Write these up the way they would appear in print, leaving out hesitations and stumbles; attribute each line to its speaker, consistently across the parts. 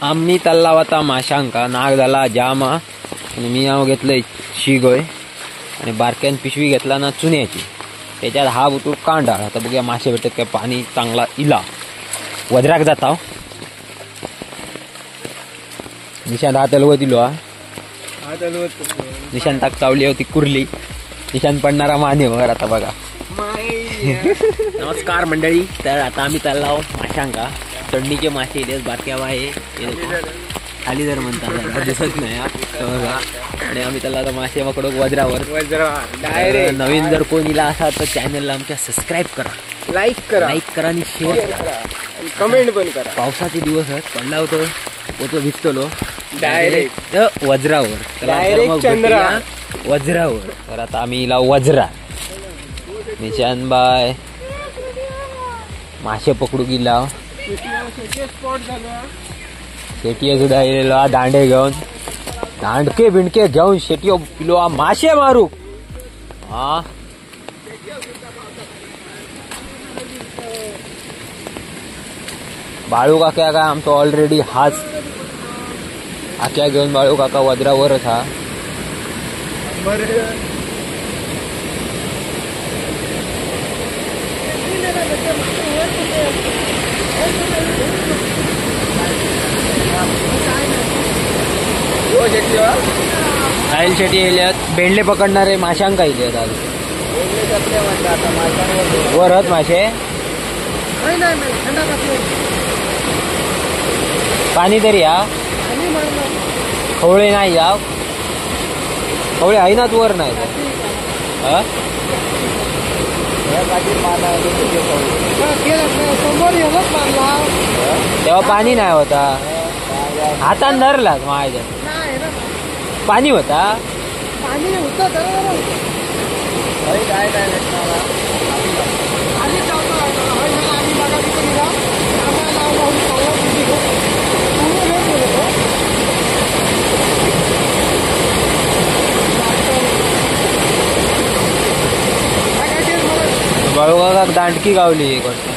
Speaker 1: आम्ही तलाव आता माशांका नाग झाला जाम आणि मी हांव घेतलंय शिगोय आणि बारक्यान पिशवी घेतला ना चुन्याची त्याच्यात हा बुतूर कांडा. आता बघूया मासे भेटत काय. पाणी चांगला इला वजराक जाता निशांत हात हलवत दिलो हा निशांताक चावली होती कुर्ली निशांत पडणारा मानेवर. आता बघा नमस्कार मंडळी. तर आता आम्ही चाललो माशांका. चढणीचे मासे इथे बारक्या आहे खाली जर म्हणतात दिसत नाही बघा. आणि आम्ही त्याला आता मासे पकडू वज्रावर. नवीन जर कोणीला असा तर चॅनलला आमच्या सबस्क्राईब करा, लाईक करा आणि शेअर करा,
Speaker 2: कमेंट पण करा.
Speaker 1: पावसाचे दिवस आहेत पडला होतो भिजतलो डायरेक्ट वज्रावर वज्रावर. तर आता आम्ही इला वज्रा निशान बाय मासे पकडू गेला. शेटिये सुद्धा येलेलो दांडे घेऊन दांडके बिंडके घेऊन शेटियो पिलो मासे मारू. हा बाळू काका काय आमचा ऑलरेडी हाच आख्या घेऊन बाळू काका वज्रावरच हा. साहिल शेट्टी येल्यात बेंडले पकडणारे माशांका इथे वर आहेत मासे. पाणी तरी या खवळे नाही या खवळे आहे ना वर नाही तेव्हा पाणी नाही होता. हातान धरलाच माझ्या पाणी होता. बाळूकाका दांडकी गावली एक गोष्ट.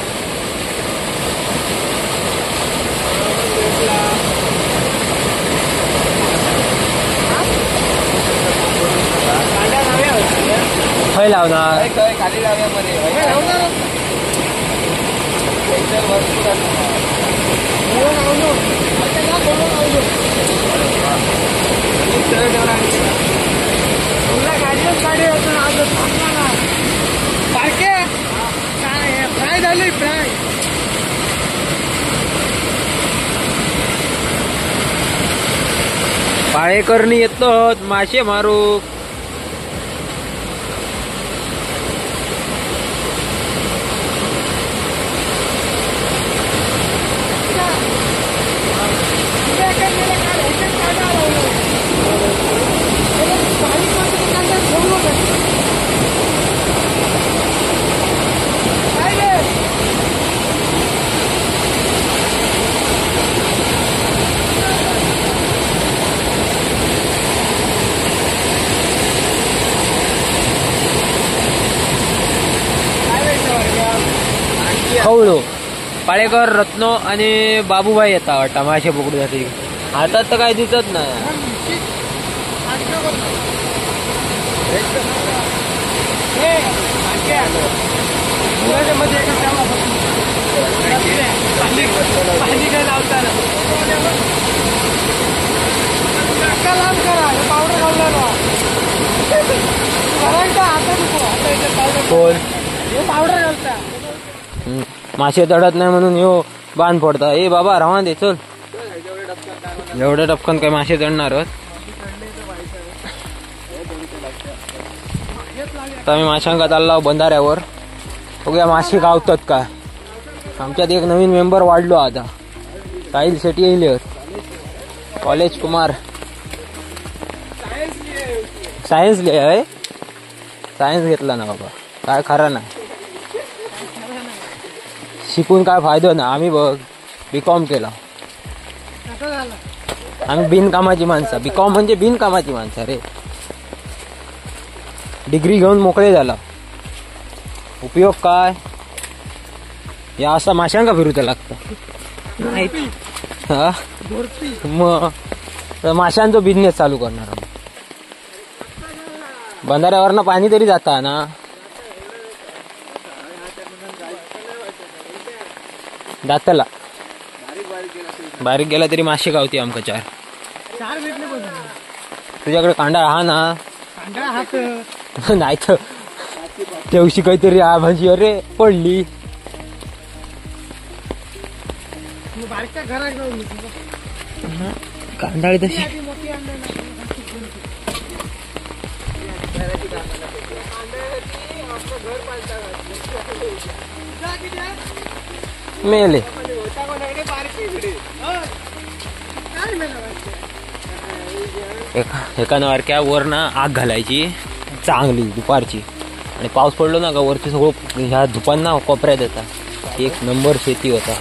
Speaker 1: खय लावणार खाली
Speaker 2: फ्राय झाली फ्राय.
Speaker 1: पाळेकरणी येतो मासे मारू. खवळो पाळेकर रत्नो आणि बाबूबाई येतात वाटतं मासे पकडूसाठी. हातात तर काय दिसत नाही.
Speaker 2: पावडर घालता
Speaker 1: मासे चढत नाही म्हणून ह्यो बांध फोडता. ए बाबा रवा दे चल. एवढ्या टपकन काय मासे चढणार आता आम्ही माशांका चाललो बंधाऱ्यावर. बघूया मासे गावतात काय. आमच्यात एक नवीन मेंबर वाढलो आता साहिल शेट्टी येईल कॉलेज कुमार. सायन्स लिहाय सायन्स घेतला ना बाबा काय खरा नाही. शिकून काय फायदा ना. आम्ही बघ बीकॉम केला. आम्ही बिनकामाची माणसं. बीकॉम म्हणजे बिनकामाची माणसं रे. डिग्री घेऊन मोकळे झाला. उपयोग काय या असा माशांका फिरूचा लागतं. हा मग तर माशांचा बिझनेस चालू करणार आम्ही. बंधाऱ्यावरनं पाणी तरी जाता ना. दाताला बारीक गेला तरी मासे गावती आमका चार. तुझ्याकडे कांडाळ हा ना. नाही तर तेवशी काहीतरी भाजी अरे पडली. कांडाळी तशी मेले. एका नवारक्या वर ना आग घालायची चांगली दुपारची आणि पाऊस पडलो ना का वरती सगळं ह्या धुपांना कोपऱ्यात येतात. एक नंबर शेती होता.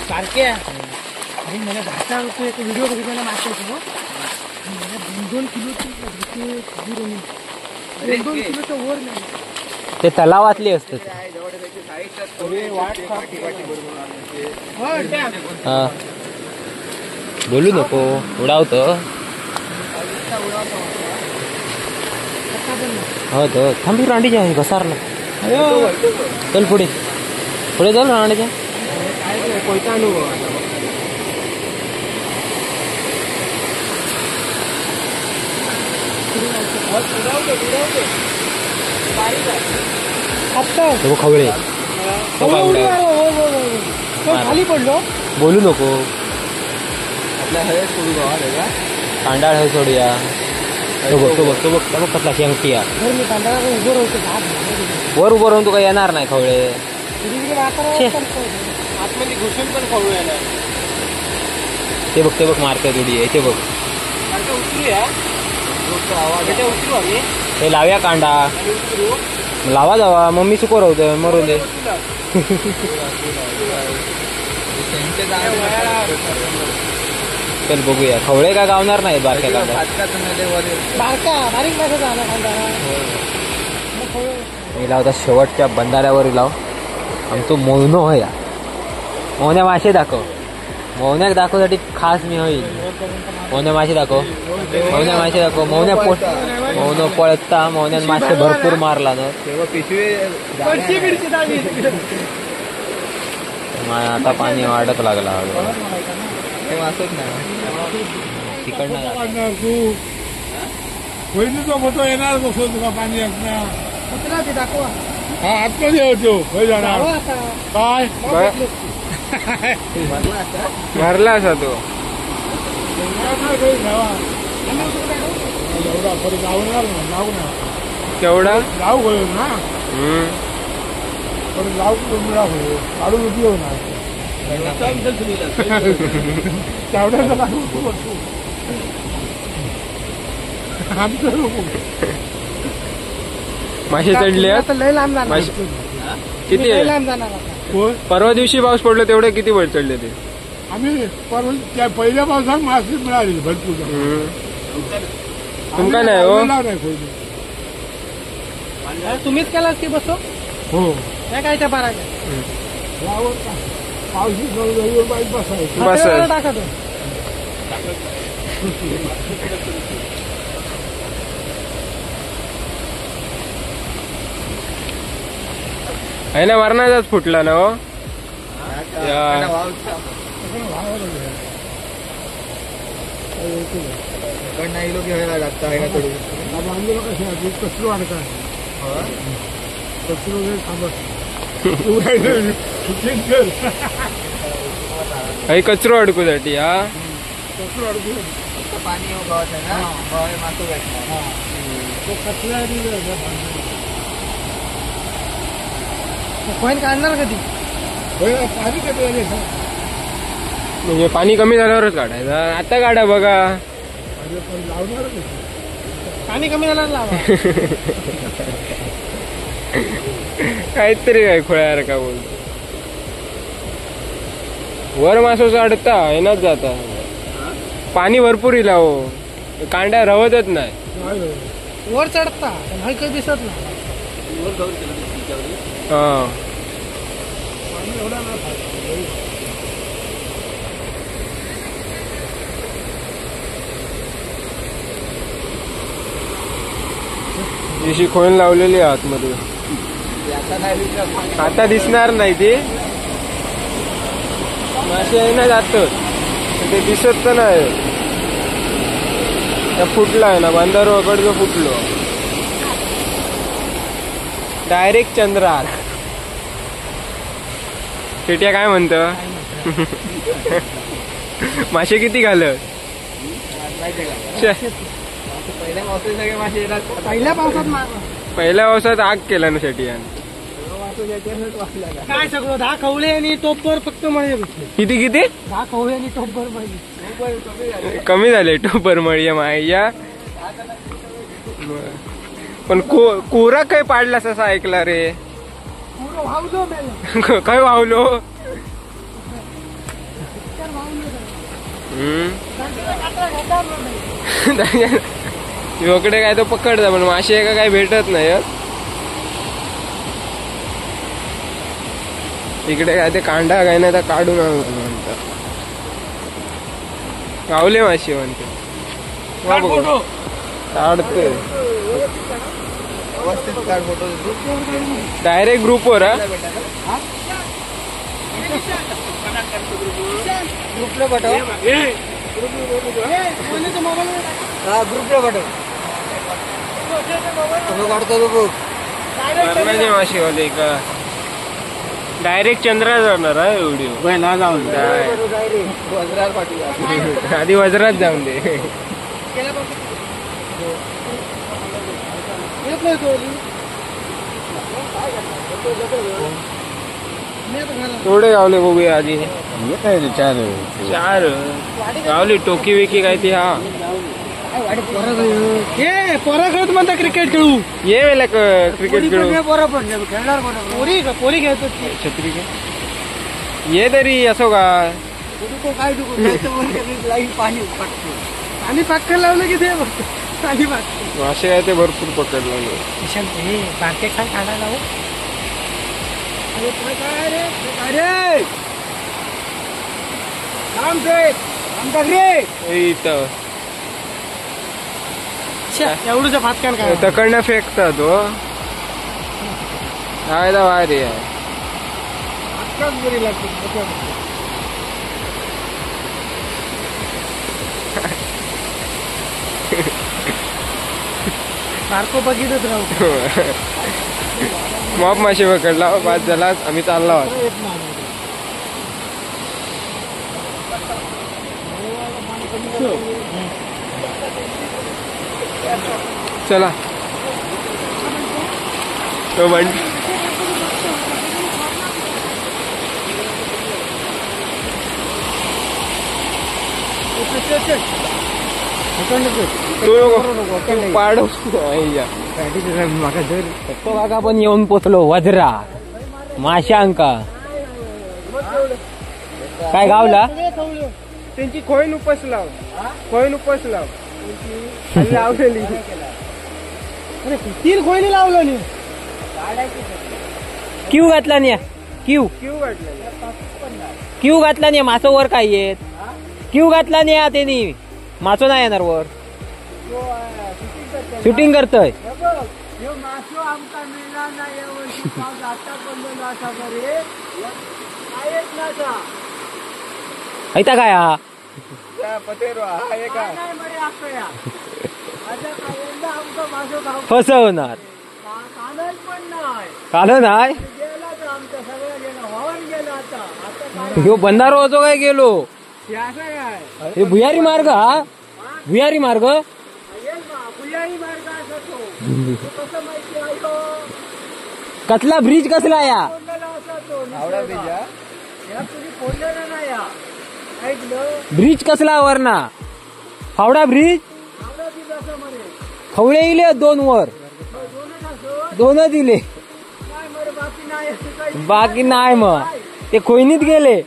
Speaker 2: सारख्या आणि मला 10 रुपये एक व्हिडिओ बघितला माशाचा. मला 2 किलोची 2 किलोच्या वर नाही.
Speaker 1: ते तलावातले असतात. हा बोलू नको उडावतो. हो तर थांबी रांडीच्या आहे घसारला. चल पुढे पुढे चल रांडीच्या. खवळे
Speaker 2: खाली पडलो.
Speaker 1: बोलू नको. कांडाळ हे सोडूया. तो बघ कसला शेंगटी वर उभं राहून तू काही येणार नाही खवळे.
Speaker 2: आतमध्ये घुसून पण खवळू येणार.
Speaker 1: ते बघ मारते थोडी. ते बघ ते लाव्या कांडा लावा जावा. मम्मी सुको राहतो मरू दे. चल बघूया. खवळे काय गावणार नाही बारक्या कांदा. मी लावता शेवटच्या बंधाऱ्यावर लाव. आमचं मोहनो हो या. मोहन्या मासे दाखव. मोहन्याक दाखवसाठी खास मी होईल. मोहन्या मासे दाखव. मोहन पळता. मोहन्यात मासे भरपूर मारला ना. आता पाणी वाढत लागला हळू. तिकडनं
Speaker 2: येणार पाणी हा आतमध्ये होतो. काय
Speaker 1: भरला असा तो. केवढा
Speaker 2: लावू ना. काढून उपयोग नाही.
Speaker 1: मासे चढले.
Speaker 2: लय लांब जाणार.
Speaker 1: किती
Speaker 2: लांब जाणार.
Speaker 1: परवा दिवशी पाऊस पडलो तेवढे किती वेळ चढले ते.
Speaker 2: आम्ही त्या पहिल्या पावसात मासे मिळाली भरपूर.
Speaker 1: तुमका नाही हो.
Speaker 2: तुम्हीच केला की बसो. हो काय त्या पारा
Speaker 1: बस
Speaker 2: टाका.
Speaker 1: आहे ना वरणाचाच फुटला ना हो. कचरो अडकूसाठी हा.
Speaker 2: कोण काढणार कधी. पाणी कधी
Speaker 1: म्हणजे पाणी कमी झाल्यावरच काढायचं. आता काढा बघा.
Speaker 2: पाणी कमी झाल्यावर लावा.
Speaker 1: काहीतरी काय खोळ्यावर का बोलतो. वर मासो चढता येणार जाता. पाणी भरपूर येईल हो. कांड्या रवतच नाही.
Speaker 2: वर चढता हलकं दिसत नाही.
Speaker 1: हा
Speaker 3: तिशी खोल लावलेली आहे आतमध्ये. आता दिसणार नाही ती मासे आहे ना जात ते दिसत तर नाही. त्या फुटला आहे ना बांधार वकडचं फुटलो डायरेक्ट चंद्रार. शेट्या काय म्हणत मासे किती घालत? पहिल्या पावसात आग केला ना शेटियान.
Speaker 2: काय सगळं 10 खवळे आणि टोपभर फक्त मळी.
Speaker 3: किती किती?
Speaker 2: 10 खवळे आणि टोपभर मळी.
Speaker 3: कमी झाले टोपर मळी माया. पण कोरा काय पाडलास असं ऐकला रे. काय वावलो? इकडे काय तो पकडता पण मासे का काय भेटत नाही. इकडे काय ते कांडा काय नाही तर काढून म्हणतात गावले मासे म्हणते. काढतोय डायरेक्ट ग्रुपवर.
Speaker 2: ग्रुपला पाठव.
Speaker 3: मासेवाले का डायरेक्ट चंद्रात जाणार आहे व्हिडिओ. आधी वज्रात जाऊन दे. थोडे गावले बघूया आधी. चार गावली टोकी विकी काय ती. हा
Speaker 2: पोरा खेळत म्हणता क्रिकेट खेळू.
Speaker 3: ये वेळेला क्रिकेट खेळू.
Speaker 2: पोरी खेळतो
Speaker 3: छत्री ये तरी असो का
Speaker 2: आणि पाक लावलं की ते आणि
Speaker 3: मासे आहे ते भरपूर पकडलं.
Speaker 2: बारके काय खायला लावू. एवढंच फाटकन काय
Speaker 3: तकडनं फेकता तो खायला भारी आहे.
Speaker 2: सारखं बघितच राहू.
Speaker 3: मॉप मासे पकडला बाद झाला. आम्ही चालला आहोत. चला तो बंड पाडू
Speaker 1: काका पण येऊन पोचलो वज्रा माशांका. काय गावला
Speaker 3: त्यांची खोईन उपस लाव. खोईन उपस लाव लावलेली.
Speaker 2: 3 खोयली लावलं.
Speaker 1: क्यू घातला नाही. क्यू घातला नाही. मासो वर काय येत. क्यू घातला नाही त्यांनी. मासो नाही येणार वर. शूटिंग करतोय. ऐता काय हा फसवणार. काल नाही ह्यो बंधारो होतो काय गेलो. हे भुयारी मार्ग. हा भुयारी मार्ग. कसला ब्रिज कसला या. ब्रिज कसला वरना. हावडा ब्रिज. खवळे इले 2 वर 2 दिले. बाकी नाही मग ते खोईनीत गेले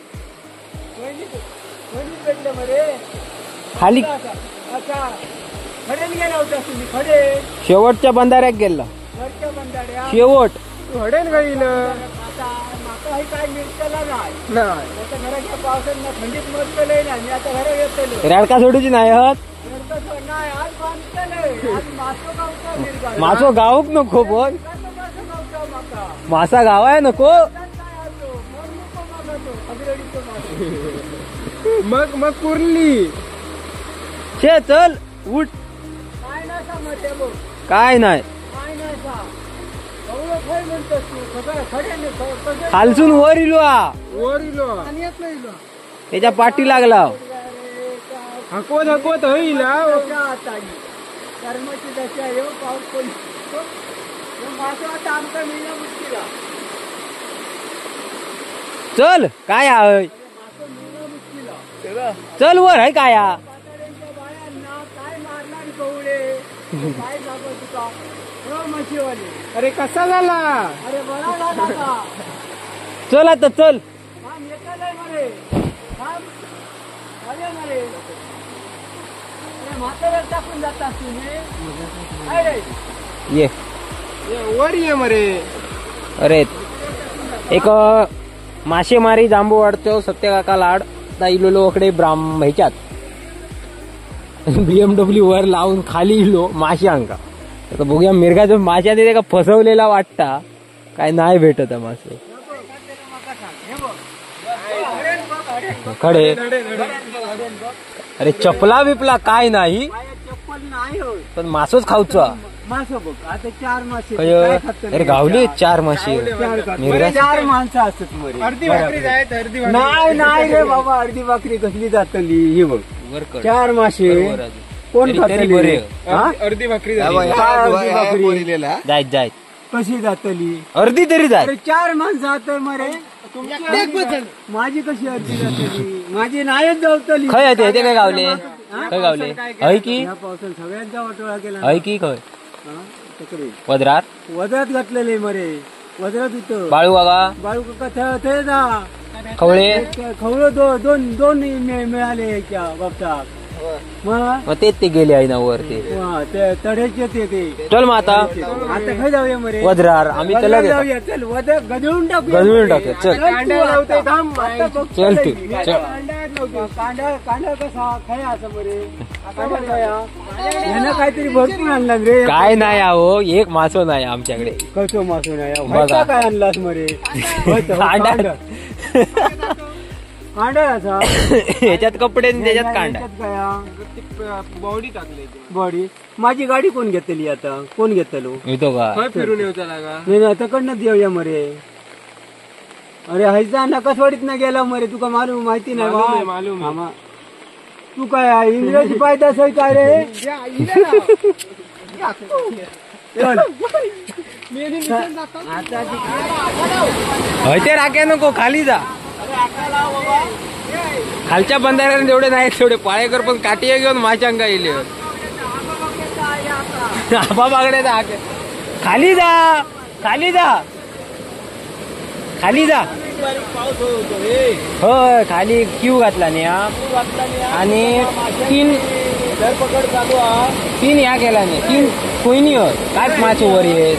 Speaker 1: खाली. शेवटच्या बंधाऱ्यात गेला. शेवट
Speaker 3: हडेन गाईल
Speaker 2: काही काय मिळतला नाही
Speaker 3: नाही
Speaker 2: आता घराच्या पावसात ना थंडीत मरतलंय ना मी आता घरा येतलो
Speaker 1: रडका सोडूची नाही आहोत
Speaker 2: नाही आज बांधतलंय आज मासो गावचा मिरगा
Speaker 1: मासो गावक नको पण
Speaker 2: मासो गावचा माका
Speaker 1: मासा गाव आहे नको
Speaker 3: मग कुर्ली
Speaker 1: शे चल उठ
Speaker 2: काय नाही समजते बघ
Speaker 1: काय नाही
Speaker 2: काय नाही सा एवढं काय म्हणतोस तू सगळं खड्याने कसं
Speaker 1: खालसून वर इलो
Speaker 3: वर इलो
Speaker 2: आणि येत नाही तुला.
Speaker 1: त्याच्या पाठी लागला
Speaker 3: हकवत होईल
Speaker 2: दशा आता ही. कर्माची दशा येऊ पाऊस पडतो मासं आता आमचा मिळणं मुश्किल आहे.
Speaker 1: चल काय आहे
Speaker 2: मासं मिळणं मुश्किल आहे.
Speaker 1: चल वर आहे काय हा?
Speaker 2: म्हाताऱ्यांच्या बायांना काय मारणार कवळे काय सांगू तुका हो म्हशीवाले
Speaker 3: अरे कसा झाला
Speaker 2: अरे बरा झाला का
Speaker 1: चल आता चल
Speaker 2: थांब येतालय मरे थांब अरे मरे अरे म्हाताऱ्याला टाकून जातात तुम्ही काय रे
Speaker 1: ये
Speaker 3: वर ये मरे
Speaker 1: अरे एक मासेमारी जांबू वाढतो सत्यकाका लाड आता इलो इकडे ह्याच्यात BMW वर लावून खाली इलो माश्यांका आता बघूया मिरगाचं माश्या तिथे का फसवलेला वाटता काय नाही भेटत मासे खडे अरे चपला बिपला काय नाही
Speaker 2: चप्पल नाही होय
Speaker 1: पण मासोच खाऊचा
Speaker 2: मासं बघ आता 4 मासे
Speaker 1: अरे गावले 4 मासे मिरगा
Speaker 2: 4 माणसं असतात मरे
Speaker 3: अर्धी भाकरी जायत अर्धी
Speaker 2: नाही नाही रे बाबा अर्धी भाकरी कसली जातली ही बघ
Speaker 1: वर कर
Speaker 2: 4 मासे कोण खातली
Speaker 1: बरे
Speaker 3: अर्धी भाकरी
Speaker 1: जायत जायत
Speaker 2: कशी जातली
Speaker 1: अर्धी तरी जाय
Speaker 2: अरे 4 माणसं जात मरे माझी कशी अर्धी जातली माझी नाहीच जावतली
Speaker 1: खय आहे ते काय गावले खय गावले हय की
Speaker 2: या पावसात सगळ्यांचा वाटोळा केला
Speaker 1: हय की खय
Speaker 2: हा, तक्रार.
Speaker 1: वद्रार
Speaker 2: वजरात घातलेले मरे वजरात होतं
Speaker 1: बाळू बागा
Speaker 2: बाळू काका ते जा
Speaker 1: खवळे
Speaker 2: खवळं दोन मिळाले त्या बाबतात
Speaker 1: मग तेच ते गेले आहे ना वर ते
Speaker 2: ते तड्याचे ते
Speaker 1: चल मग आता
Speaker 2: आता खाय जाऊया मरे
Speaker 1: वद्रार आम्ही त्याला
Speaker 2: वजरात जाऊया चल वजर गजळून टाकू
Speaker 1: गजळून टाकूया, चल. चल तू चल
Speaker 2: कांदा कसा खाया असं मरे कांदा खाया ह्यानं काहीतरी भरपूर आणलं रे
Speaker 1: काय नाही आहो एक मासो नाही आमच्याकडे
Speaker 2: कसं मासून आहे
Speaker 1: बघा.
Speaker 2: व्हायचा काय आणलास मरे
Speaker 1: कांदा.
Speaker 2: कांदा असा
Speaker 1: ह्याच्यात कपडे आणि त्याच्यात कांदा
Speaker 3: बॉडी टाकली
Speaker 2: बॉडी माझी गाडी कोण घेतली आता कोण घेतलो
Speaker 1: येतो का
Speaker 3: फिरून येऊ लागा
Speaker 2: नाही आता कडनं देऊया मरे अरे हैजा नकसवाडीत न गेला मरे तुका मालूम माहिती नाही
Speaker 3: मालूम
Speaker 2: बा?
Speaker 3: आहे, मालूम आहे.
Speaker 2: आम्हा- तू काय इंग्रजी पायदास आहे काय रे चल. आता
Speaker 1: हय ते राख्या नको खाली जा खालच्या बंधाऱ्याने जेवढे नाही तेवढे पाळेकर पण काटिया घेऊन माशांका येईल आबा बागडे खाली जा खाली जा खाली जा होय खाली क्यू घातला नाही हा आणि 3 या केला नाही 3 कोयनी होत काय मासे वर येत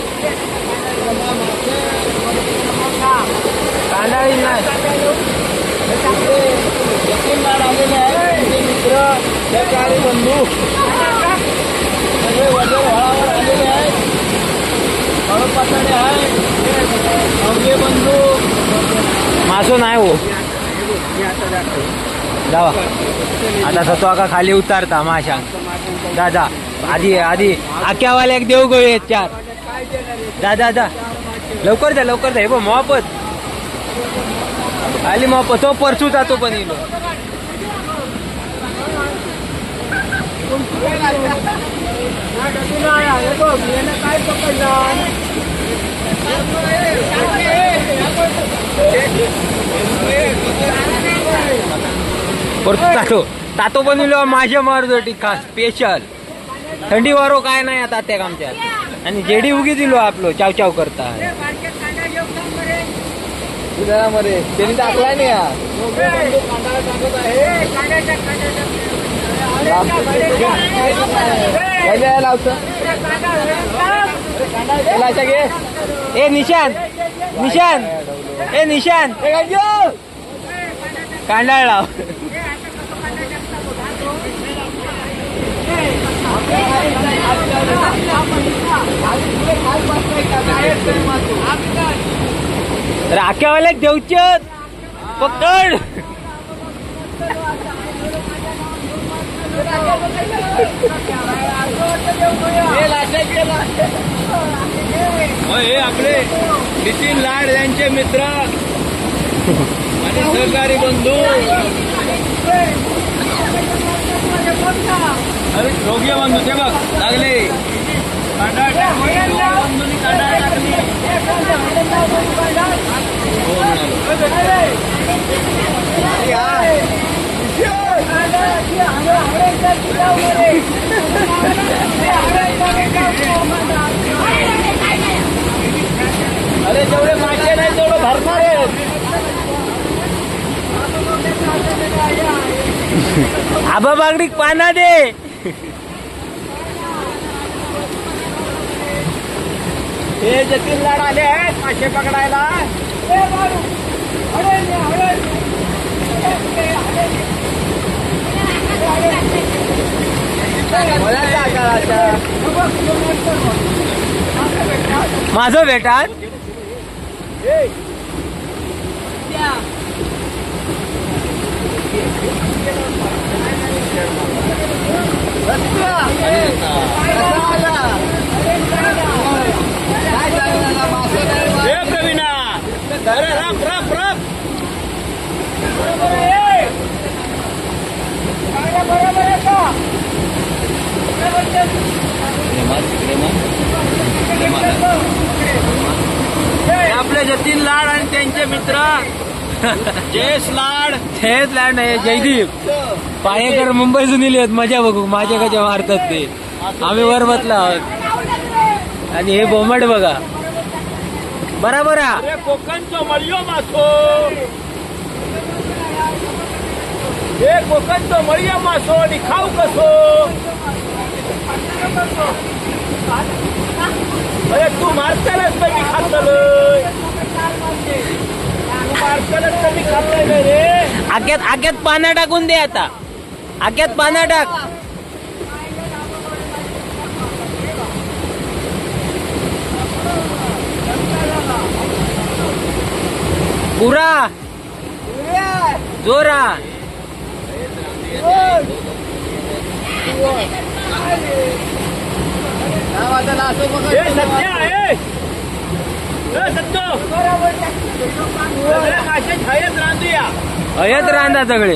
Speaker 1: कांदाळी नाही आलेले आहे मित्र बंधू सगळे वजन हळावर आलेले आहेत हळूपासाने आहे बंधू मासो नाही हो जावा आता सतो का खाली उतारता माशा जा जा आधी आक्यावाल्या देऊ गो 4 जा जा लवकर जा हे बघ मोहपत आली मोहपत तो परसू जातो पण इलो
Speaker 2: काय पकडला
Speaker 1: परसू तातो पण इलो माझ्या मारजोटी खास स्पेशल थंडी वारो काय नाही आता त्या आमच्यात आणि जेडी उगी दिलो आपलो चाव चाव करता मध्ये त्यांनी टाकलाय नाही ए निशान ए निशान कांडाळ लाव. राख्यावाले देऊचे पकड.
Speaker 3: हे आपले नितीन लाड यांचे मित्र आणि सहकारी बंधू अरे योग्य बंधू ते बघ लागले बंधूंनी कांडाळ टाकली. अरे जेवढे मासे नाही तेवढं भरणार आहेत.
Speaker 1: आबा बांगडीक पाना दे.
Speaker 3: हे जतीन लाड आले आहेत मासे पकडायला.
Speaker 1: माझं भेटात
Speaker 3: प्रवीणा अरे राम राम राम. आपले जतीन लाड आणि त्यांचे मित्र जयेश लाड
Speaker 1: नाही जयदीप पाळेकर मुंबईतून दिली आहेत. मजा बघू माझ्या कशा मारतात ते. आम्ही वर बसला आहोत आणि हे बोंबट बघा बराबर.
Speaker 3: अरे कोकणचो मळियो मासो. हे कोकणचो मळियो मासो आणि खाऊ कसो. अरे तू मारतालच तर मी खातलोय. तू मारतालच तर मी खातलोय रे.
Speaker 1: आग्यात पानं टाकून दे. आता आग्यात पानं टाक. पुरा जोरा.
Speaker 3: हे सत्य आहे. सत्य मासे छायत रांधूया.
Speaker 1: हयत रांदा सगळे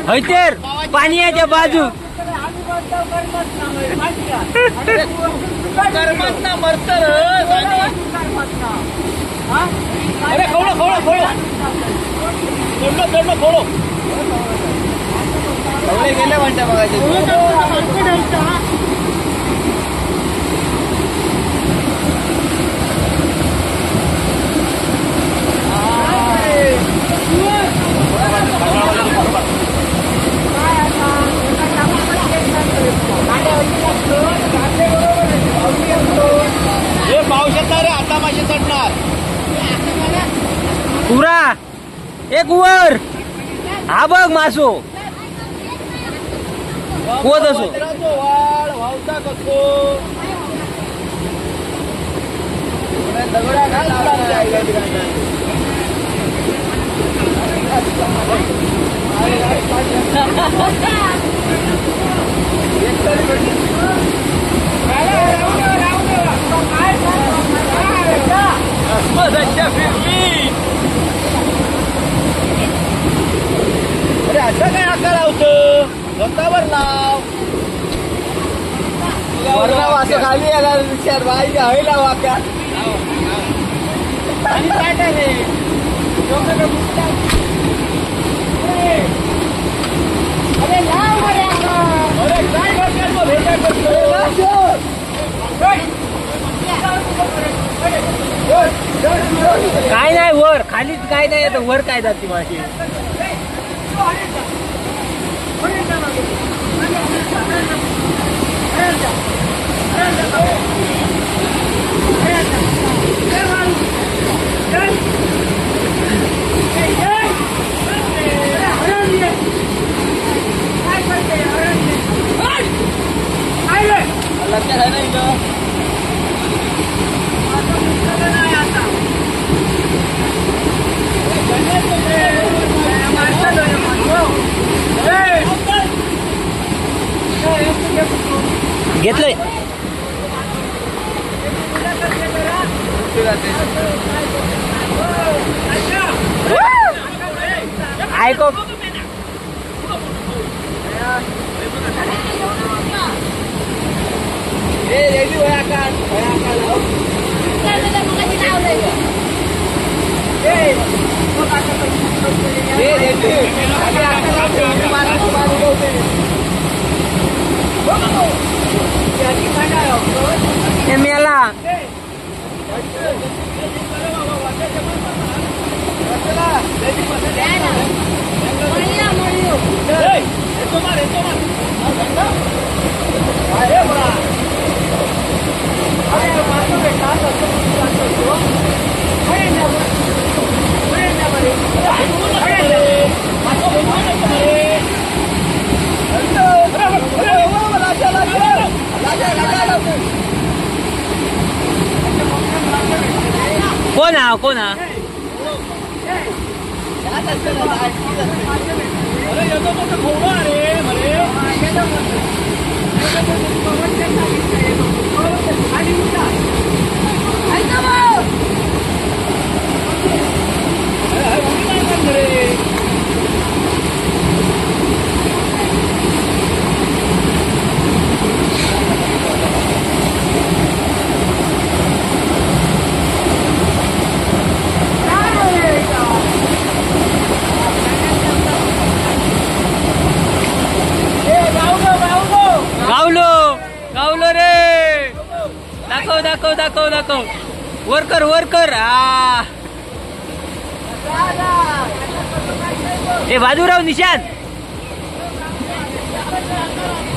Speaker 1: हैतेर पाण्याच्या बाजू.
Speaker 3: कर्मात ना मरतर. अरे खोलो खोलो खोलो खोलो खोलो खोलो. गेले म्हणता बघायचे. हे पावसात रे आता मासे चढणार.
Speaker 1: पुरा एक वर. हा बघ मासो कोत असो.
Speaker 3: वाळ वावता कसो. दगडा फिरली. अरे असं काय आकार लावतं. स्वतःवर लाव. वरला असं खाली आला विचार बाई हवी लाव आकार. आणि काय काय रे अरे लाव. अरे काय करतो भेटा करतो.
Speaker 1: काय नाही वर खालीच काय नाही आता वर काय जाते माशी. घेतलंय ऐको मेला कोण हा गावलो रे दाखव वर्कर ए बाजूराव निशांत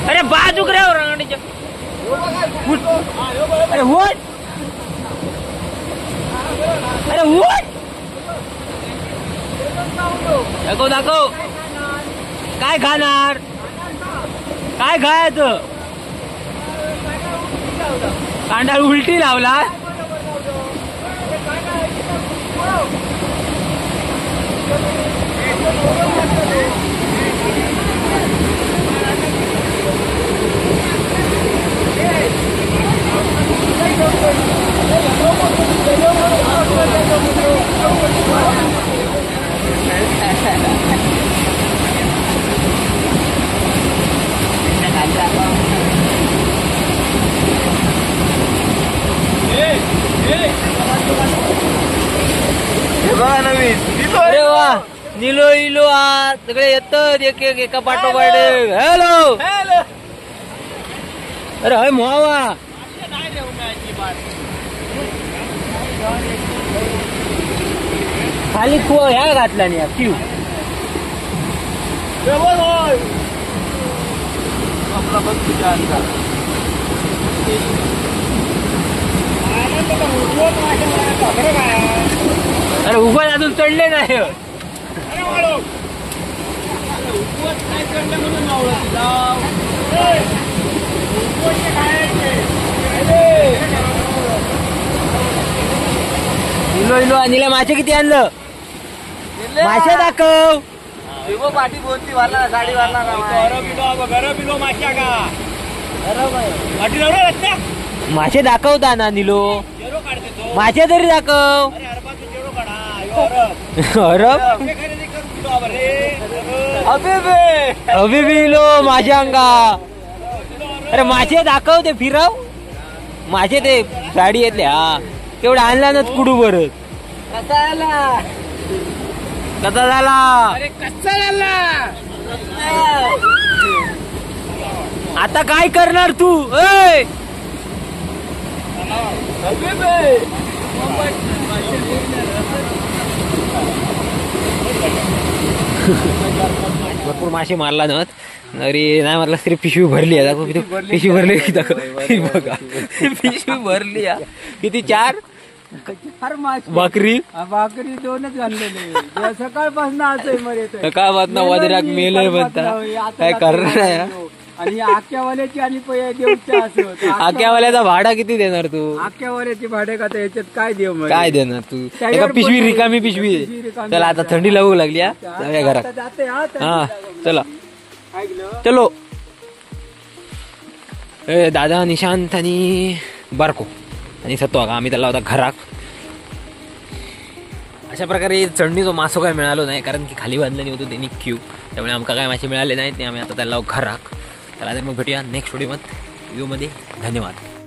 Speaker 1: अरे बाजूक रे अरे होट दाखव काय खाणार काय खायचं कांदा उलटी लावला अरे वा निलो इलो सगळे येतात एक एका पाठोपाठ हॅलो अरे हय मोवा खाली कुव ह्या घातला नाही क्यू अरे उभं अजून चढले नाही इलो आणला मासे किती आणलं मासे दाखव
Speaker 3: पाठी बोलती वाला साडी वाला माश्या का
Speaker 1: मासे दाखवता ना निलो मासे तरी दाखव अभि बिलो माझ्या अंगा अरे मासे दाखव ते फिरव मासे ते साडी येतले हा तेवढं आणला ना कुडू बरं कसा झाला आता काय करणार तू भरपूर मासे मारला ना अरे नाही मारला तरी पिशवी भरली आहे पिशवी भरली बघा पिशवी भरली किती 4 भाकरी
Speaker 2: 2च आणलेले सकाळपासून असं
Speaker 1: सकाळपासून वजराक मेलय म्हणता काय करणार
Speaker 2: आणि आक्यावाल्याची आणि
Speaker 1: आक्यावाल्याचा भाडा किती देणार तू
Speaker 2: आक्यावाल्याची भाडे का याच्यात काय देणार
Speaker 1: तू एका पिशवी रिकामी पिशवी चला आता थंडी लागू लागली जाऊया घरात हा चला चलो दादा निशांत आणि बारको आणि सत्वा का आम्ही त्याला होता घराक. अशा प्रकारे चढणीचो मासो काय मिळालो नाही कारण की खाली बांधलेली होतो त्यांनी क्यू, त्यामुळे आमका काय मासे मिळाले नाहीत. ते आम्ही आता त्याला घराक. तर मग भेटूया नेक्स्ट व्हिडिओमध्ये. धन्यवाद.